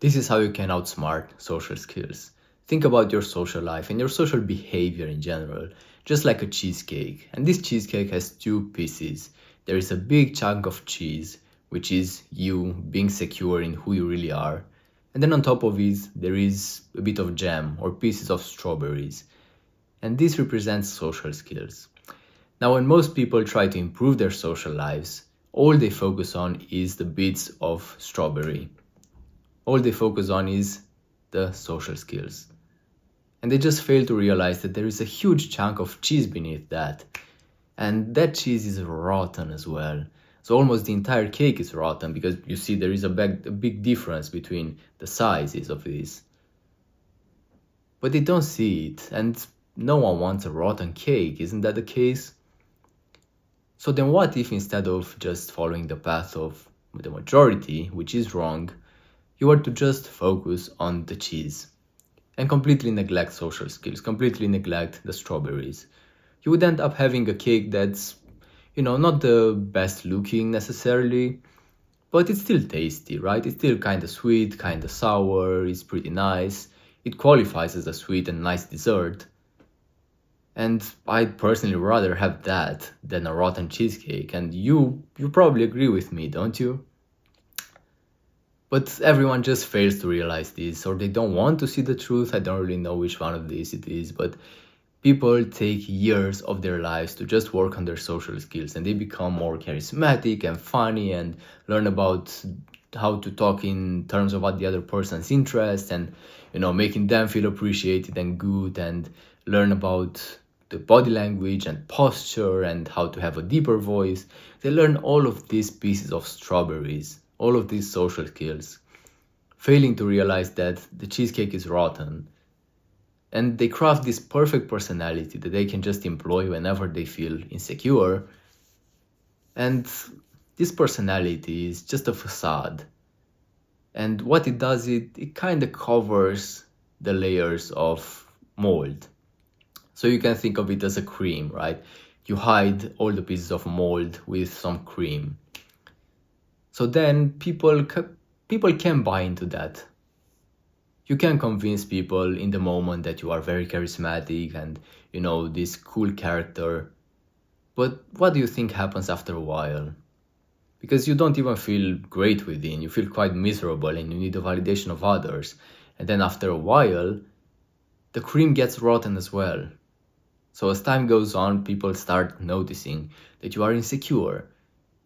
This is how you can outsmart social skills. Think about your social life and your social behavior in general, just like a cheesecake. And this cheesecake has two pieces. There is a big chunk of cheese, which is you being secure in who you really are. And then on top of it, there is a bit of jam or pieces of strawberries. And this represents social skills. Now, when most people try to improve their social lives, all they focus on is the bits of strawberry. All they focus on is the social skills. And they just fail to realize that there is a huge chunk of cheese beneath that. And that cheese is rotten as well. So almost the entire cake is rotten because you see there is a big difference between the sizes of this. But they don't see it, and no one wants a rotten cake, isn't that the case? So then what if instead of just following the path of the majority, which is wrong, you were to just focus on the cheese and completely neglect social skills, completely neglect the strawberries? You would end up having a cake that's, not the best looking necessarily, but it's still tasty, right? It's still kind of sweet, kind of sour, it's pretty nice. It qualifies as a sweet and nice dessert. And I'd personally rather have that than a rotten cheesecake, and you probably agree with me, don't you? But everyone just fails to realize this, or they don't want to see the truth. I don't really know which one of these it is, but people take years of their lives to just work on their social skills, and they become more charismatic and funny and learn about how to talk in terms of what the other person's interest and, making them feel appreciated and good, and learn about the body language and posture and how to have a deeper voice. They learn all of these pieces of strawberries, all of these social skills, failing to realize that the cheesecake is rotten. And they craft this perfect personality that they can just employ whenever they feel insecure. And this personality is just a facade. And what it does, it kind of covers the layers of mold. So you can think of it as a cream, right? You hide all the pieces of mold with some cream. So then people can buy into that. You can convince people in the moment that you are very charismatic and, this cool character. But what do you think happens after a while? Because you don't even feel great within, you feel quite miserable and you need the validation of others. And then after a while, the cream gets rotten as well. So as time goes on, people start noticing that you are insecure.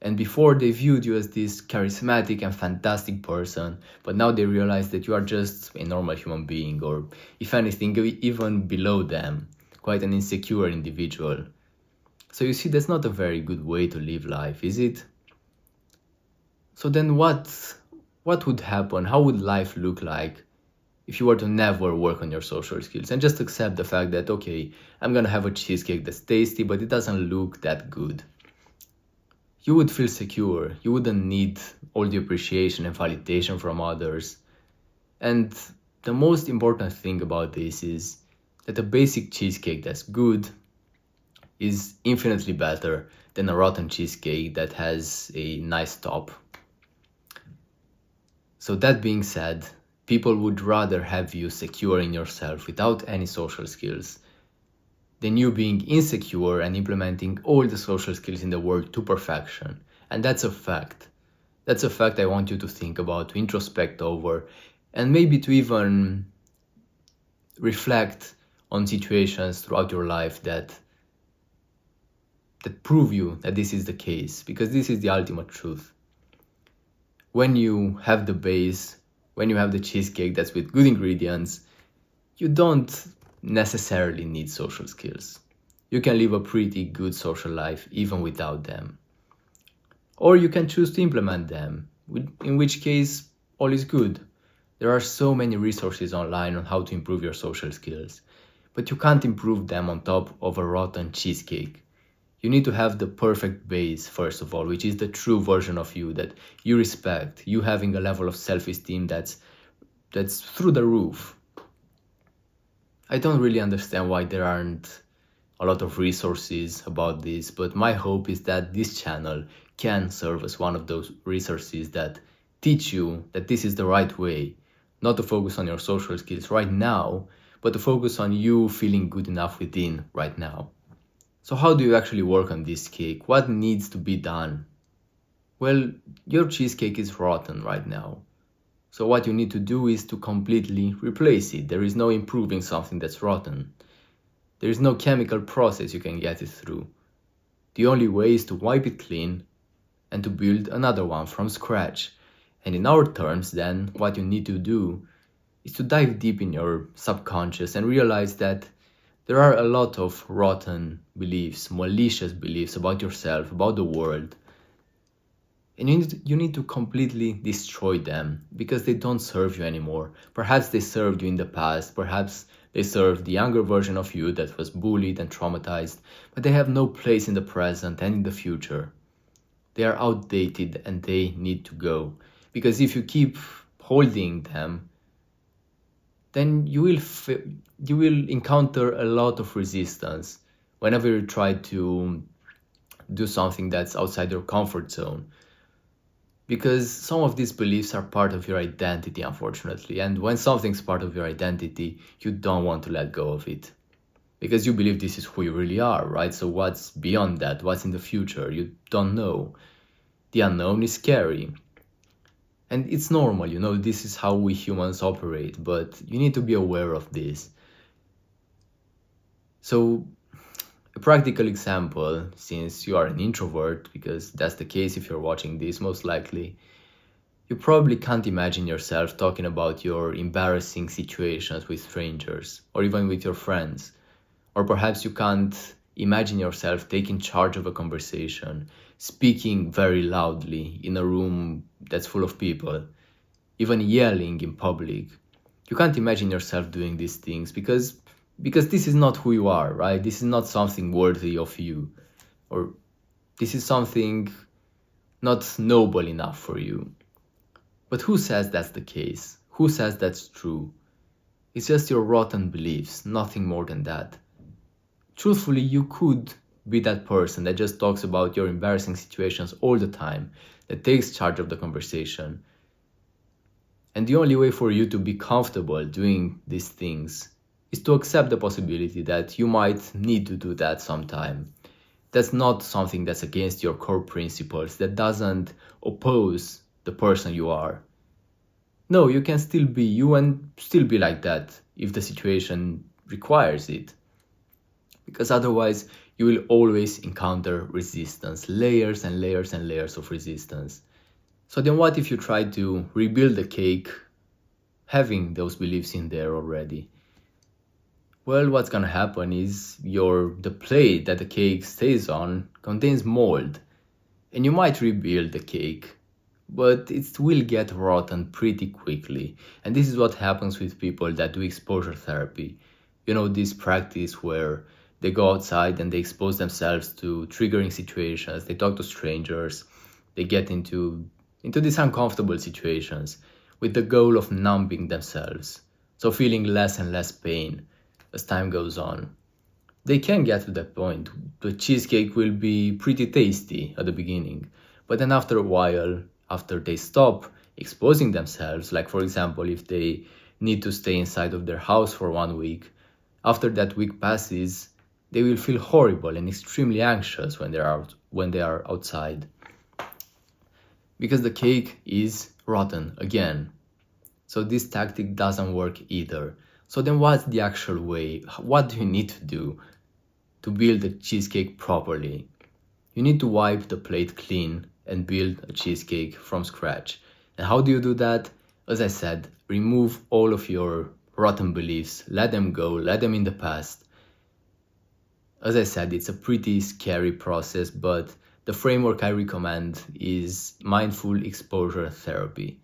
And before they viewed you as this charismatic and fantastic person, but now they realize that you are just a normal human being, or if anything, even below them, quite an insecure individual. So you see, that's not a very good way to live life, is it? So then what would happen? How would life look like if you were to never work on your social skills and just accept the fact that, okay, I'm gonna have a cheesecake that's tasty, but it doesn't look that good? You would feel secure. You wouldn't need all the appreciation and validation from others. And the most important thing about this is that a basic cheesecake that's good is infinitely better than a rotten cheesecake that has a nice top. So that being said, people would rather have you secure in yourself without any social skills than you being insecure and implementing all the social skills in the world to perfection. And that's a fact. That's a fact I want you to think about, to introspect over, and maybe to even reflect on situations throughout your life that prove you that this is the case, because this is the ultimate truth. When you have the base, when you have the cheesecake that's with good ingredients, you don't necessarily need social skills. You can live a pretty good social life even without them. Or you can choose to implement them, in which case all is good. There are so many resources online on how to improve your social skills, but you can't improve them on top of a rotten cheesecake. You need to have the perfect base, first of all, which is the true version of you that you respect, you having a level of self-esteem that's through the roof. I don't really understand why there aren't a lot of resources about this, but my hope is that this channel can serve as one of those resources that teach you that this is the right way not to focus on your social skills right now, but to focus on you feeling good enough within right now. So how do you actually work on this cake? What needs to be done? Well, your cheesecake is rotten right now. So what you need to do is to completely replace it. There is no improving something that's rotten. There is no chemical process you can get it through. The only way is to wipe it clean and to build another one from scratch. And in our terms, then, what you need to do is to dive deep in your subconscious and realize that there are a lot of rotten beliefs, malicious beliefs about yourself, about the world. And you need to completely destroy them because they don't serve you anymore. Perhaps they served you in the past, perhaps they served the younger version of you that was bullied and traumatized, but they have no place in the present and in the future. They are outdated and they need to go. Because if you keep holding them, then you will encounter a lot of resistance whenever you try to do something that's outside your comfort zone. Because some of these beliefs are part of your identity, unfortunately. And when something's part of your identity, you don't want to let go of it. Because you believe this is who you really are, right? So what's beyond that? What's in the future? You don't know. The unknown is scary. And it's normal, this is how we humans operate, but you need to be aware of this. So, a practical example, since you are an introvert, because that's the case if you're watching this most likely, you probably can't imagine yourself talking about your embarrassing situations with strangers, or even with your friends. Or perhaps you can't imagine yourself taking charge of a conversation, speaking very loudly in a room that's full of people, even yelling in public. You can't imagine yourself doing these things because this is not who you are, right? This is not something worthy of you, or this is something not noble enough for you. But who says that's the case? Who says that's true? It's just your rotten beliefs, nothing more than that. Truthfully, you could be that person that just talks about your embarrassing situations all the time, that takes charge of the conversation. And the only way for you to be comfortable doing these things is to accept the possibility that you might need to do that sometime. That's not something that's against your core principles, that doesn't oppose the person you are. No, you can still be you and still be like that if the situation requires it. Because otherwise, you will always encounter resistance, layers and layers and layers of resistance. So then what if you try to rebuild the cake having those beliefs in there already? Well, what's gonna happen is the plate that the cake stays on contains mold. And you might rebuild the cake, but it will get rotten pretty quickly. And this is what happens with people that do exposure therapy. This practice where they go outside and they expose themselves to triggering situations. They talk to strangers. They get into these uncomfortable situations with the goal of numbing themselves. So feeling less and less pain as time goes on. They can get to that point. The cheesecake will be pretty tasty at the beginning. But then after a while, after they stop exposing themselves, like for example, if they need to stay inside of their house for 1 week, after that week passes, they will feel horrible and extremely anxious when they are outside. Because the cake is rotten again. So this tactic doesn't work either. So then what's the actual way? What do you need to do to build the cheesecake properly? You need to wipe the plate clean and build a cheesecake from scratch. And how do you do that? As I said, remove all of your rotten beliefs, let them go, let them in the past. As I said, it's a pretty scary process, but the framework I recommend is mindful exposure therapy.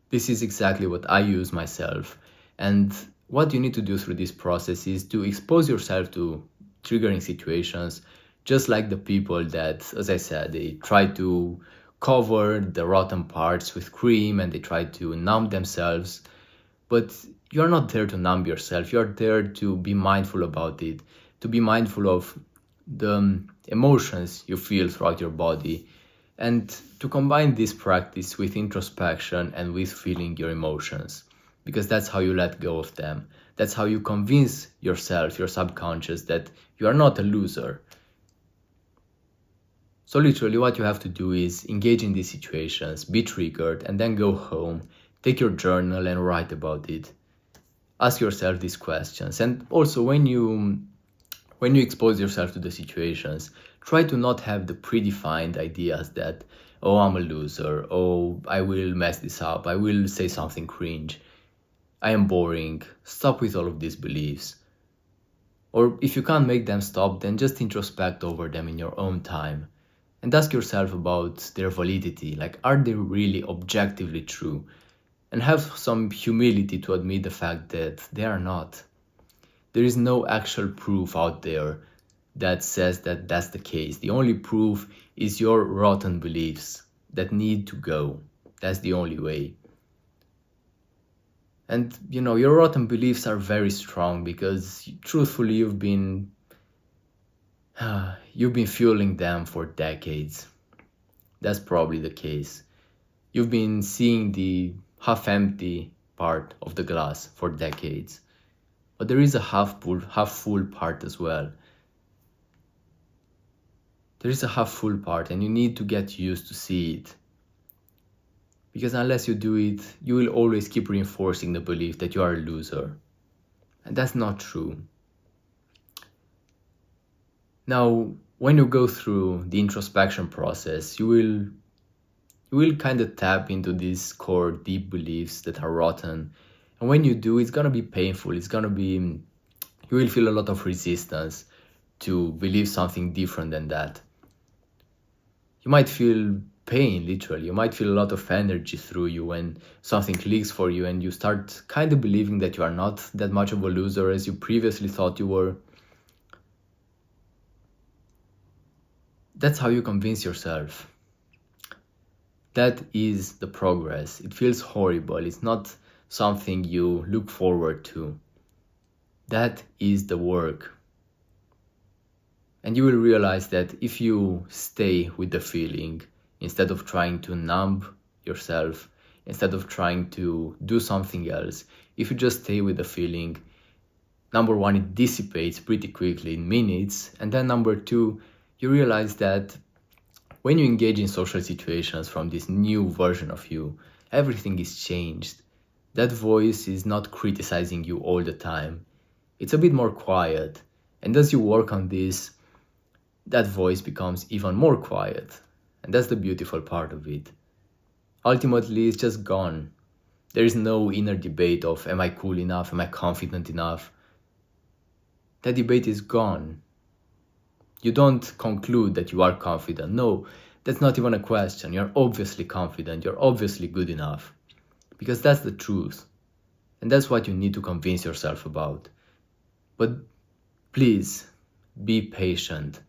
This is exactly what I use myself. And what you need to do through this process is to expose yourself to triggering situations, just like the people that, as I said, they try to cover the rotten parts with cream and they try to numb themselves. But you're not there to numb yourself. You're there to be mindful about it, to be mindful of the emotions you feel throughout your body, and to combine this practice with introspection and with feeling your emotions. because that's how you let go of them. That's how you convince yourself, your subconscious, that you are not a loser. So literally what you have to do is engage in these situations, be triggered, and then go home, take your journal and write about it. Ask yourself these questions. And also when you expose yourself to the situations, try to not have the predefined ideas that, oh, I'm a loser, oh, I will mess this up, I will say something cringe, I am boring. Stop with all of these beliefs. Or if you can't make them stop, then just introspect over them in your own time and ask yourself about their validity. Like, are they really objectively true? And have some humility to admit the fact that they are not. There is no actual proof out there that says that that's the case. The only proof is your rotten beliefs that need to go. That's the only way. And your rotten beliefs are very strong because truthfully you've been fueling them for decades. That's probably the case. You've been seeing the half empty part of the glass for decades. But there is a half full part as well. There is a half full part and you need to get used to see it. Because unless you do it, you will always keep reinforcing the belief that you are a loser. And that's not true. Now, when you go through the introspection process, you will kind of tap into these core deep beliefs that are rotten. And when you do, it's gonna be painful. You will feel a lot of resistance to believe something different than that. You might feel pain, literally. You might feel a lot of energy through you when something clicks for you and you start kind of believing that you are not that much of a loser as you previously thought you were. That's how you convince yourself. That is the progress. It feels horrible. It's not something you look forward to. That is the work. And you will realize that if you stay with the feeling, instead of trying to numb yourself, instead of trying to do something else, if you just stay with the feeling, number one, it dissipates pretty quickly in minutes. And then number two, you realize that when you engage in social situations from this new version of you, everything is changed. That voice is not criticizing you all the time. It's a bit more quiet. And as you work on this, that voice becomes even more quiet. And that's the beautiful part of it. Ultimately, it's just gone. There is no inner debate of, am I cool enough? Am I confident enough? That debate is gone. You don't conclude that you are confident. No, that's not even a question. You're obviously confident. You're obviously good enough. Because that's the truth. And that's what you need to convince yourself about. But please, be patient.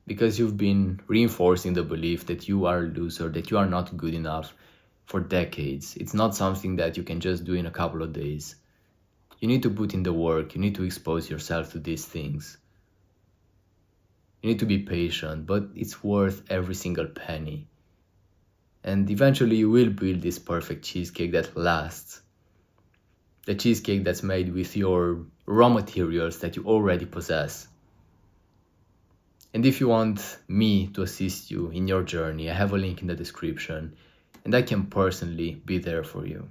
Because you've been reinforcing the belief that you are a loser, that you are not good enough for decades. It's not something that you can just do in a couple of days. You need to put in the work. You need to expose yourself to these things. You need to be patient, but it's worth every single penny. And eventually you will build this perfect cheesecake that lasts. The cheesecake that's made with your raw materials that you already possess. And if you want me to assist you in your journey, I have a link in the description and I can personally be there for you.